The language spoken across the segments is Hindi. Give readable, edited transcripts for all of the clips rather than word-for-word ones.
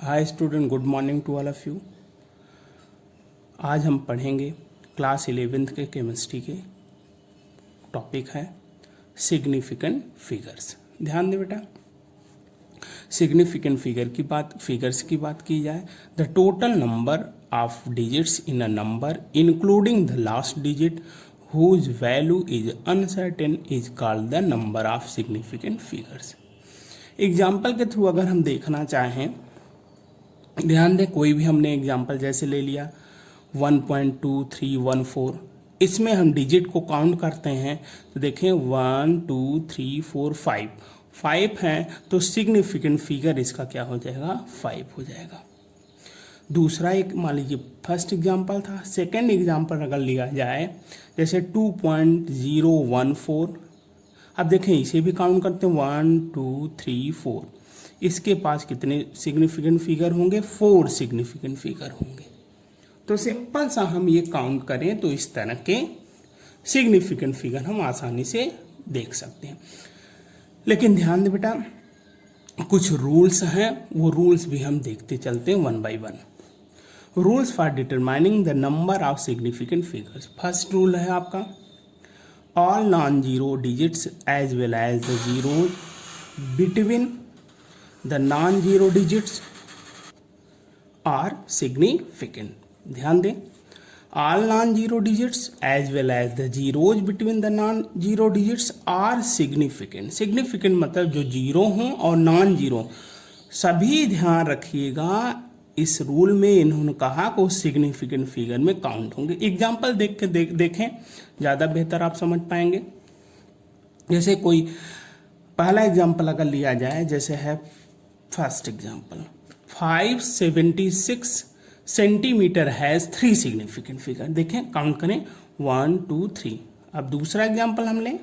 Hi student, good morning to all of you. आज हम पढ़ेंगे क्लास 11th के केमिस्ट्री के टॉपिक है सिग्निफिकेंट फिगर्स। ध्यान दे बेटा, सिग्निफिकेंट फिगर्स की बात की जाए, the total number of digits in a number including the last digit whose value is uncertain is called the number of significant figures। Example के थ्रू अगर हम देखना चाहें, ध्यान दें, कोई भी हमने एग्जाम्पल जैसे ले लिया 1.2314, इसमें हम डिजिट को काउंट करते हैं तो देखें 1 2 3 4 5 हैं, तो सिग्निफिकेंट फिगर इसका क्या हो जाएगा, 5 हो जाएगा। दूसरा एक मान लीजिए फर्स्ट एग्जाम्पल था, सेकेंड एग्जाम्पल अगर लिया जाए जैसे 2.014, अब देखें इसे भी काउंट करते हैं 1 2 3 4, इसके पास कितने सिग्निफिकेंट फिगर होंगे, 4 सिग्निफिकेंट फिगर होंगे। तो सिंपल सा हम ये काउंट करें तो इस तरह के सिग्निफिकेंट फिगर हम आसानी से देख सकते हैं। लेकिन ध्यान दे बेटा, कुछ रूल्स हैं, वो रूल्स भी हम देखते चलते हैं one by one. Rules for determining the number of significant figures. First rule है आपका, all non zero digits as well as the zero between the non zero digits are significant. ध्यान दें, all non zero digits as well as the zeros between the non zero digits are significant. Significant मतलब जो जीरो हों और नॉन जीरो सभी, ध्यान रखिएगा इस रूल में इन्होंने कहा कि वो सिग्निफिकेंट फिगर में काउंट होंगे। एग्जाम्पल देखें ज़्यादा बेहतर आप समझ पाएंगे। जैसे कोई पहला एग्जाम्पल अगर लिया जाए, जैसे है first example 576 centimetre has 3 significant figure. देखें काउंट करें 1 2 3। अब दूसरा एग्जाम्पल हम लें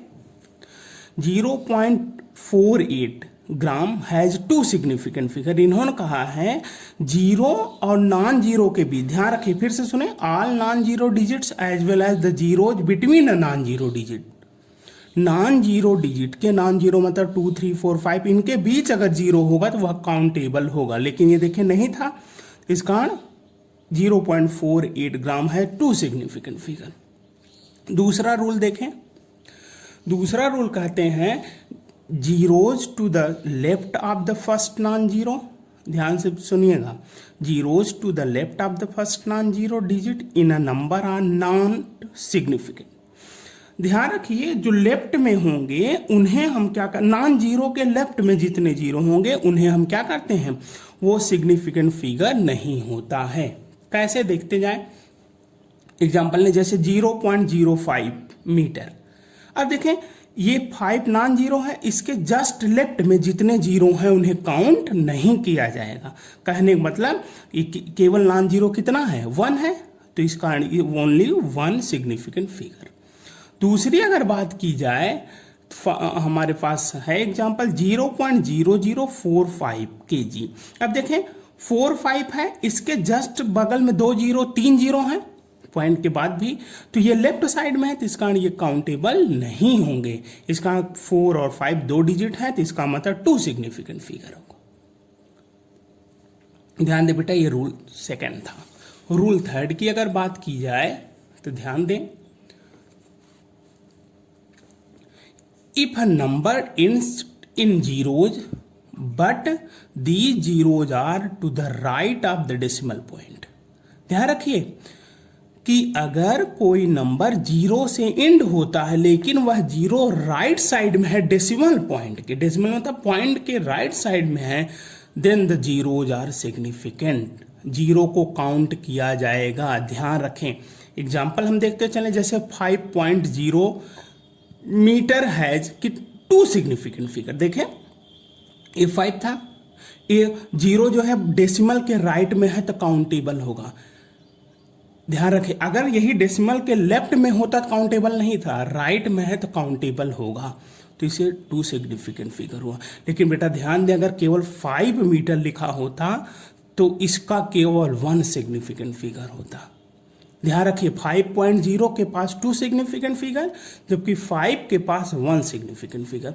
0.48 ग्राम हैज़ 2 सिग्निफिकेंट फिगर। इन्होंने कहा है जीरो और नॉन जीरो के बीच, ध्यान रखिए फिर से सुने, all non zero digits as well as the zeros between a non zero digit. Non zero digit के, नॉन जीरो मतलब 2 3 4 5, इनके बीच अगर जीरो होगा तो वह काउंटेबल होगा। लेकिन ये देखें नहीं था, इस कारण 0.48 ग्राम है 2 सिग्निफिकेंट फिगर। दूसरा रूल देखें, दूसरा रूल कहते हैं zeros to the left of the first non zero. ध्यान से सुनिएगा, zeros to the left of the first non zero digit in a number are non significant. ध्यान रखिए जो लेफ्ट में होंगे उन्हें हम क्या कर, नॉन जीरो के लेफ्ट में जितने जीरो होंगे उन्हें हम क्या करते हैं, वो सिग्निफिकेंट फिगर नहीं होता है। कैसे देखते जाए, एग्जाम्पल ने जैसे 0.05 मीटर। अब देखें ये 5 नॉन जीरो है, इसके जस्ट लेफ्ट में जितने जीरो हैं उन्हें काउंट नहीं किया जाएगा। कहने का मतलब ये केवल नॉन जीरो कितना है, 1 है, तो इस कारण ये ओनली 1 सिग्निफिकेंट फिगर। दूसरी अगर बात की जाए, हमारे पास है एग्जांपल 0.0045 kg। अब देखें 4 5 है, इसके जस्ट बगल में 3 जीरो हैं पॉइंट के बाद भी, तो ये लेफ्ट साइड में है, तो इस कारण ये काउंटेबल नहीं होंगे। इसका 4 और 5 2 डिजिट है, तो इसका मतलब 2 सिग्निफिकेंट फिगर होगा। ध्यान दे बेटा, ये रूल सेकंड था। रूल थर्ड की अगर बात की जाए तो ध्यान दें, if a number in zeros but the zeros are to the right of the decimal point. ध्यान रखिए कि अगर कोई नंबर जीरो से एंड होता है लेकिन वह जीरो राइट साइड में है डेसिमल पॉइंट के, डेसिमल मतलब पॉइंट के राइट साइड में है, then the zeros are significant. Zero को काउंट किया जाएगा। ध्यान रखें, एग्जाम्पल हम देखते चले, जैसे 5.0 मीटर हैज कि 2 सिग्निफिकेंट फिगर। देखें ये 5 था, ये जीरो जो है डेसिमल के राइट में है तो काउंटेबल होगा। ध्यान रखें, अगर यही डेसिमल के लेफ्ट में होता तो काउंटेबल नहीं था, राइट में है तो काउंटेबल होगा, तो इसे 2 सिग्निफिकेंट फिगर हुआ। लेकिन बेटा ध्यान दें, अगर केवल 5 मीटर लिखा होता तो इसका केवल 1 सिग्निफिकेंट फिगर होता। ध्यान रखिए 5.0 के पास 2 सिग्निफिकेंट फिगर, जबकि 5 के पास 1 सिग्निफिकेंट फिगर।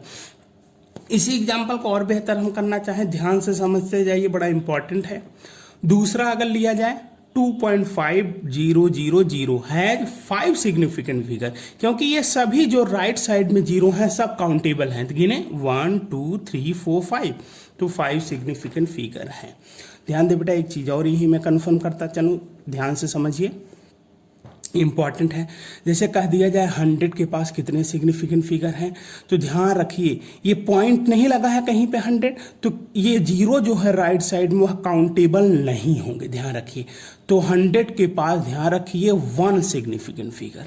इसी एग्जाम्पल को और बेहतर हम करना चाहें, ध्यान से समझते जाइए, बड़ा इंपॉर्टेंट है। दूसरा अगर लिया जाए 2.5000 हैज 5 सिग्निफिकेंट फिगर, क्योंकि ये सभी जो राइट साइड में जीरो हैं सब काउंटेबल हैं, तो गिने 1 2 3 4 5, तो 5 सिग्निफिकेंट फिगर हैं। ध्यान दे बेटा, एक चीज़ और यही मैं कंफर्म करता चलूँ, ध्यान से समझिए, इंपॉर्टेंट है। जैसे कह दिया जाए 100 के पास कितने सिग्निफिकेंट फिगर हैं, तो ध्यान रखिए ये पॉइंट नहीं लगा है कहीं पे 100, तो ये जीरो जो है राइट साइड में वह काउंटेबल नहीं होंगे, ध्यान रखिए। तो 100 के पास ध्यान रखिए 1 सिग्निफिकेंट फिगर,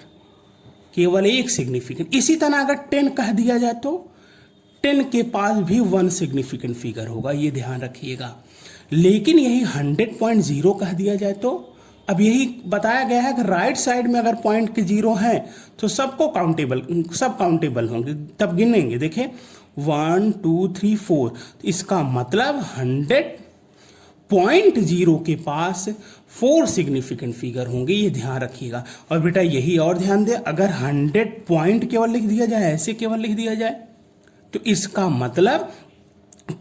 केवल एक सिग्निफिकेंट। इसी तरह अगर 10 कह दिया जाए तो 10 के पास भी 1 सिग्निफिकेंट फिगर होगा, ये ध्यान रखिएगा। लेकिन यही 100.0 कह दिया जाए तो अब यही बताया गया है कि राइट साइड में अगर पॉइंट के जीरो हैं तो सबको सब काउंटेबल होंगे, तब गिनेंगे। देखें 1 2 3 4, तो इसका मतलब 100.0 के पास 4 सिग्निफिकेंट फिगर होंगे, ये ध्यान रखिएगा। और बेटा यही और ध्यान दे, अगर 100 पॉइंट केवल लिख दिया जाए, ऐसे केवल लिख दिया जाए, तो इसका मतलब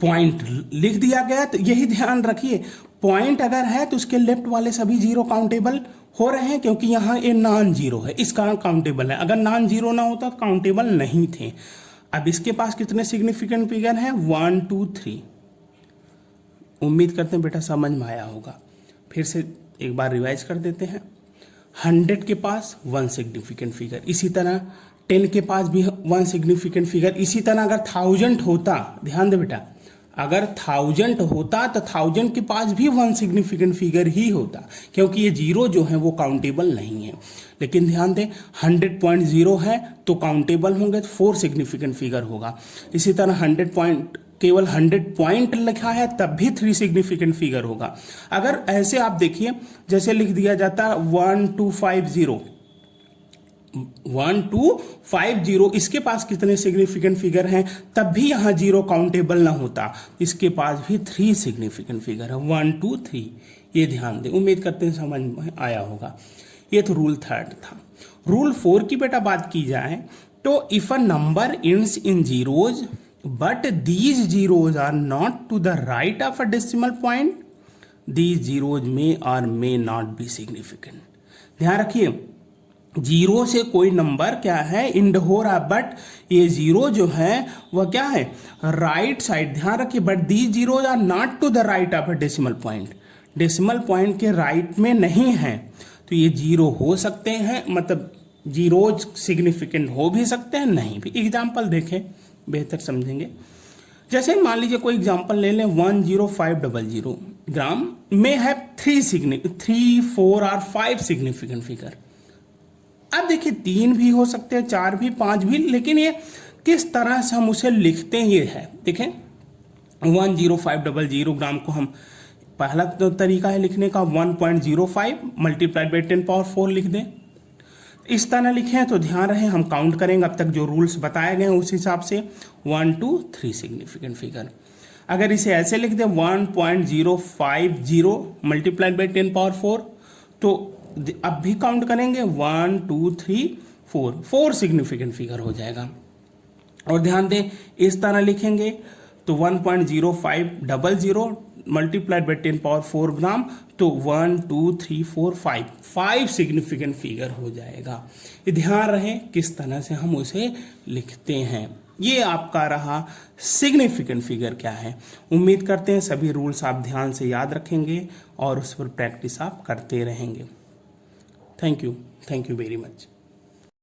पॉइंट लिख दिया गया, तो यही ध्यान रखिए, पॉइंट अगर है तो उसके लेफ्ट वाले सभी जीरो काउंटेबल हो रहे हैं, क्योंकि यहाँ ये नॉन जीरो है, इस कारण काउंटेबल है। अगर नॉन जीरो ना होता तो काउंटेबल नहीं थे। अब इसके पास कितने सिग्निफिकेंट फिगर हैं, 1 2 3। उम्मीद करते हैं बेटा समझ में आया होगा। फिर से एक बार रिवाइज कर देते हैं। 100 के पास 1 सिग्निफिकेंट फिगर, इसी तरह 10 के पास भी 1 सिग्निफिकेंट फिगर। इसी तरह अगर 1000 होता, ध्यान दे बेटा, अगर 1000 होता तो 1000 के पास भी 1 सिग्निफिकेंट फिगर ही होता, क्योंकि ये जीरो जो है वो काउंटेबल नहीं है। लेकिन ध्यान दें 100.0 है तो काउंटेबल होंगे, तो 4 सिग्निफिकेंट फिगर होगा। इसी तरह केवल 100 पॉइंट लिखा है तब भी 3 सिग्निफिकेंट फिगर होगा। अगर ऐसे आप देखिए, जैसे लिख दिया जाता 1250, इसके पास कितने सिग्निफिकेंट फिगर हैं, तब भी यहाँ जीरो काउंटेबल ना होता, इसके पास भी 3 सिग्निफिकेंट फिगर है, 1 2 3, ये ध्यान दें। उम्मीद करते हैं समझ में आया होगा। ये तो रूल 3 था। रूल 4 की बेटा बात की जाए तो if a number ends in zeros but these zeros are not to the right of a decimal point, these zeros may और मे नॉट बी सिग्निफिकेंट। ध्यान रखिए, जीरो से कोई नंबर क्या है, इंड हो रहा, बट ये जीरो जो है वह क्या है, राइट साइड। ध्यान रखिए, but these zeros are not to the right of a decimal point, decimal point के राइट में नहीं है, तो ये जीरो हो सकते हैं, मतलब जीरोज सिग्निफिकेंट हो भी सकते हैं, नहीं भी। एग्जाम्पल देखें, बेहतर समझेंगे। जैसे मान लीजिए कोई एग्जाम्पल ले लें, 10500 ग्राम में है 3 4 और 5 सिग्निफिकेंट फिगर। अब देखिए 3 भी हो सकते हैं, 4 भी, 5 भी, लेकिन ये किस तरह से हम उसे लिखते हैं ये है। देखें 10500 ग्राम को हम, पहला तो तरीका है लिखने का 1.05 मल्टीप्लाइड बाई 10⁴ लिख दें। इस तरह लिखें तो ध्यान रहे हम काउंट करेंगे अब तक जो रूल्स बताए गए हैं उस हिसाब से 1 2 3 सिग्निफिकेंट फिगर। अगर इसे ऐसे लिख दें 1.050 मल्टीप्लाइड बाई 10⁴, तो अब भी काउंट करेंगे 1 2 3 4 सिग्निफिकेंट फिगर हो जाएगा। और ध्यान दें इस तरह लिखेंगे तो 1.0500 मल्टीप्लाइड बाई 10⁴ ग्राम, तो 1 2 3 4 5 सिग्निफिकेंट फिगर हो जाएगा। ये ध्यान रहे किस तरह से हम उसे लिखते हैं। ये आपका रहा सिग्निफिकेंट फिगर क्या है। उम्मीद करते हैं सभी रूल्स आप ध्यान से याद रखेंगे और उस पर प्रैक्टिस आप करते रहेंगे। Thank you very much.